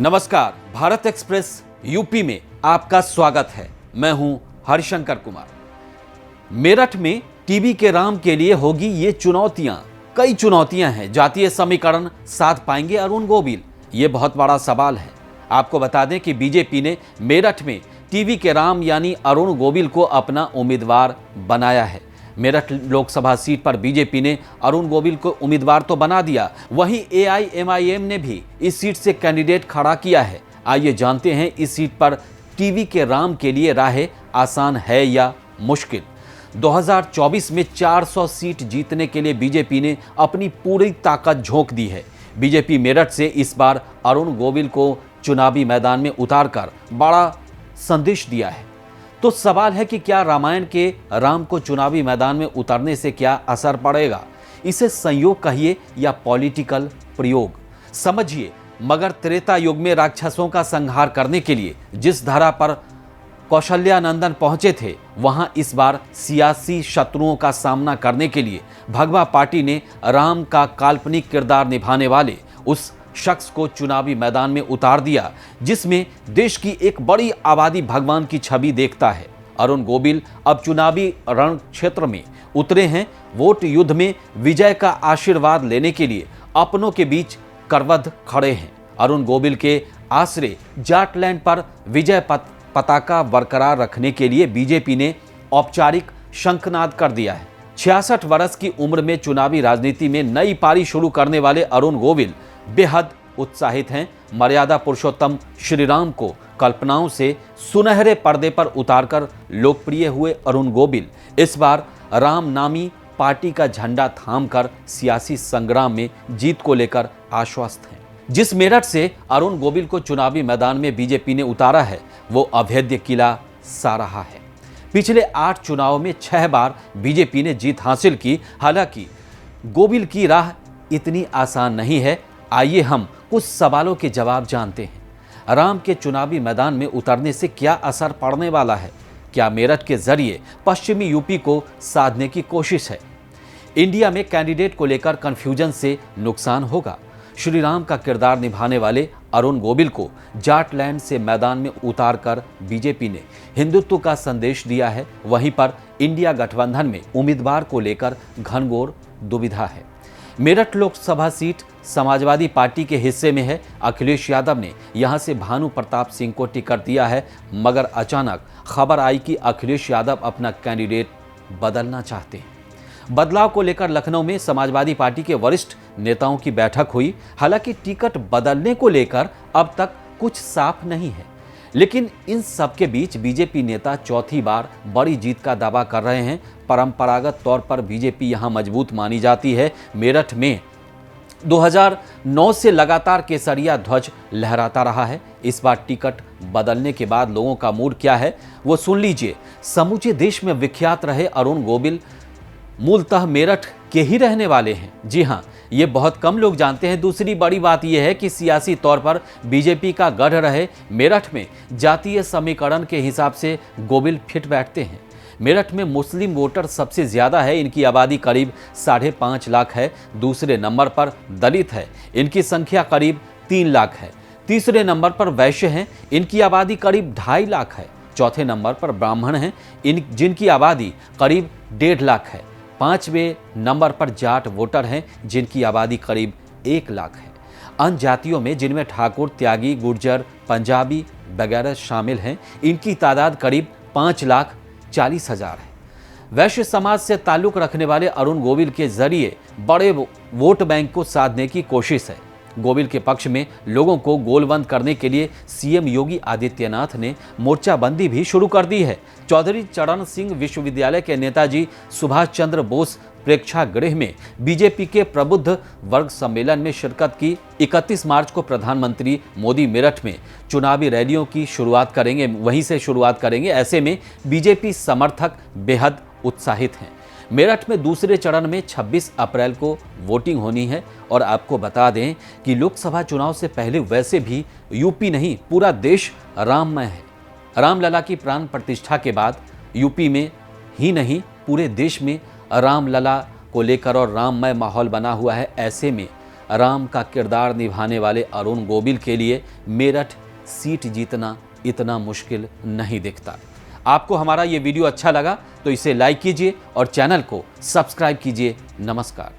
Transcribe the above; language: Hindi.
नमस्कार, भारत एक्सप्रेस यूपी में आपका स्वागत है। मैं हूं हरिशंकर कुमार। मेरठ में टीबी के राम के लिए होगी ये चुनौतियां। कई चुनौतियां हैं। जातीय समीकरण साध पाएंगे अरुण गोविल? ये बहुत बड़ा सवाल है। आपको बता दें कि बीजेपी ने मेरठ में टीबी के राम यानी अरुण गोविल को अपना उम्मीदवार बनाया है। मेरठ लोकसभा सीट पर बीजेपी ने अरुण गोविल को उम्मीदवार तो बना दिया, वहीं एआईएमआईएम ने भी इस सीट से कैंडिडेट खड़ा किया है। आइए जानते हैं इस सीट पर टीबी के राम के लिए राह आसान है या मुश्किल। 2024 में 400 सीट जीतने के लिए बीजेपी ने अपनी पूरी ताकत झोंक दी है। बीजेपी मेरठ से इस बार अरुण गोविल को चुनावी मैदान में उतारकर बड़ा संदेश दिया है। तो सवाल है कि क्या रामायण के राम को चुनावी मैदान में उतरने से क्या असर पड़ेगा? इसे संयोग कहिए या पॉलिटिकल प्रयोग, समझिए। मगर त्रेता युग में राक्षसों का संहार करने के लिए जिस धरा पर कौशल्यानंदन पहुंचे थे, वहां इस बार सियासी शत्रुओं का सामना करने के लिए भगवा पार्टी ने राम का काल्पनिक किरदार निभाने वाले उस शख्स को चुनावी मैदान में उतार दिया, जिसमें देश की एक बड़ी आबादी भगवान की छवि देखता है। अरुण गोविल अब चुनावी रण क्षेत्र में उतरे हैं। वोट युद्ध में विजय का आशीर्वाद लेने के लिए अपनों के बीच करवद खड़े हैं। अरुण गोविल के आसरे जाटलैंड पर विजय पताका बरकरार रखने के लिए बीजेपी ने औपचारिक शंखनाद कर दिया है। 66 वर्ष की उम्र में चुनावी राजनीति में नई पारी शुरू करने वाले अरुण गोविल बेहद उत्साहित हैं। मर्यादा पुरुषोत्तम श्री राम को कल्पनाओं से सुनहरे पर्दे पर उतारकर लोकप्रिय हुए अरुण गोविल इस बार राम नामी पार्टी का झंडा थामकर सियासी संग्राम में जीत को लेकर आश्वस्त हैं। जिस मेरठ से अरुण गोविल को चुनावी मैदान में बीजेपी ने उतारा है, वो अभेद्य किला सा रहा है। पिछले 8 चुनावों में 6 बार बीजेपी ने जीत हासिल की। हालांकि गोविल की राह इतनी आसान नहीं है। आइए हम कुछ सवालों के जवाब जानते हैं। राम के चुनावी मैदान में उतरने से क्या असर पड़ने वाला है? क्या मेरठ के जरिए पश्चिमी यूपी को साधने की कोशिश है? इंडिया में कैंडिडेट को लेकर कंफ्यूजन से नुकसान होगा? श्री राम का किरदार निभाने वाले अरुण गोविल को जाटलैंड से मैदान में उतारकर बीजेपी ने हिंदुत्व का संदेश दिया है। वहीं पर इंडिया गठबंधन में उम्मीदवार को लेकर घनघोर दुविधा है। मेरठ लोकसभा सीट समाजवादी पार्टी के हिस्से में है। अखिलेश यादव ने यहां से भानु प्रताप सिंह को टिकट दिया है, मगर अचानक खबर आई कि अखिलेश यादव अपना कैंडिडेट बदलना चाहते हैं। बदलाव को लेकर लखनऊ में समाजवादी पार्टी के वरिष्ठ नेताओं की बैठक हुई। हालांकि टिकट बदलने को लेकर अब तक कुछ साफ नहीं है, लेकिन इन सब के बीच बीजेपी नेता चौथी बार बड़ी जीत का दावा कर रहे हैं। परंपरागत तौर पर बीजेपी यहां मजबूत मानी जाती है। मेरठ में 2009 से लगातार केसरिया ध्वज लहराता रहा है। इस बार टिकट बदलने के बाद लोगों का मूड क्या है, वो सुन लीजिए। समूचे देश में विख्यात रहे अरुण गोविल मूलतः मेरठ के ही रहने वाले हैं। जी हाँ, ये बहुत कम लोग जानते हैं। दूसरी बड़ी बात यह है कि सियासी तौर पर बीजेपी का गढ़ रहे मेरठ में जातीय समीकरण के हिसाब से गोविल फिट बैठते हैं। मेरठ में मुस्लिम वोटर सबसे ज़्यादा है। इनकी आबादी करीब 5.5 लाख है। दूसरे नंबर पर दलित है, इनकी संख्या करीब 3 लाख है। तीसरे नंबर पर वैश्य हैं, इनकी आबादी करीब 2.5 लाख है। चौथे नंबर पर ब्राह्मण हैं, जिनकी आबादी करीब 1.5 लाख है। 5वें नंबर पर जाट वोटर हैं, जिनकी आबादी करीब 1 लाख है। अन्य जातियों में जिनमें ठाकुर, त्यागी, गुर्जर, पंजाबी वगैरह शामिल हैं, इनकी तादाद करीब 5,40,000 है। वैश्य समाज से ताल्लुक रखने वाले अरुण गोविल के जरिए बड़े वोट बैंक को साधने की कोशिश है। गोविल के पक्ष में लोगों को गोलबंद करने के लिए सीएम योगी आदित्यनाथ ने मोर्चाबंदी भी शुरू कर दी है। चौधरी चरण सिंह विश्वविद्यालय के नेताजी सुभाष चंद्र बोस प्रेक्षागृह में बीजेपी के प्रबुद्ध वर्ग सम्मेलन में शिरकत की। 31 मार्च को प्रधानमंत्री मोदी मेरठ में चुनावी रैलियों की शुरुआत करेंगे, वहीं से शुरुआत करेंगे। ऐसे में बीजेपी समर्थक बेहद उत्साहित हैं। मेरठ में दूसरे चरण में 26 अप्रैल को वोटिंग होनी है। और आपको बता दें कि लोकसभा चुनाव से पहले वैसे भी यूपी नहीं पूरा देश राममय है। रामलला की प्राण प्रतिष्ठा के बाद यूपी में ही नहीं पूरे देश में रामलला को लेकर और राममय माहौल बना हुआ है। ऐसे में राम का किरदार निभाने वाले अरुण गोविल के लिए मेरठ सीट जीतना इतना मुश्किल नहीं दिखता। आपको हमारा ये वीडियो अच्छा लगा तो इसे लाइक कीजिए और चैनल को सब्सक्राइब कीजिए। नमस्कार।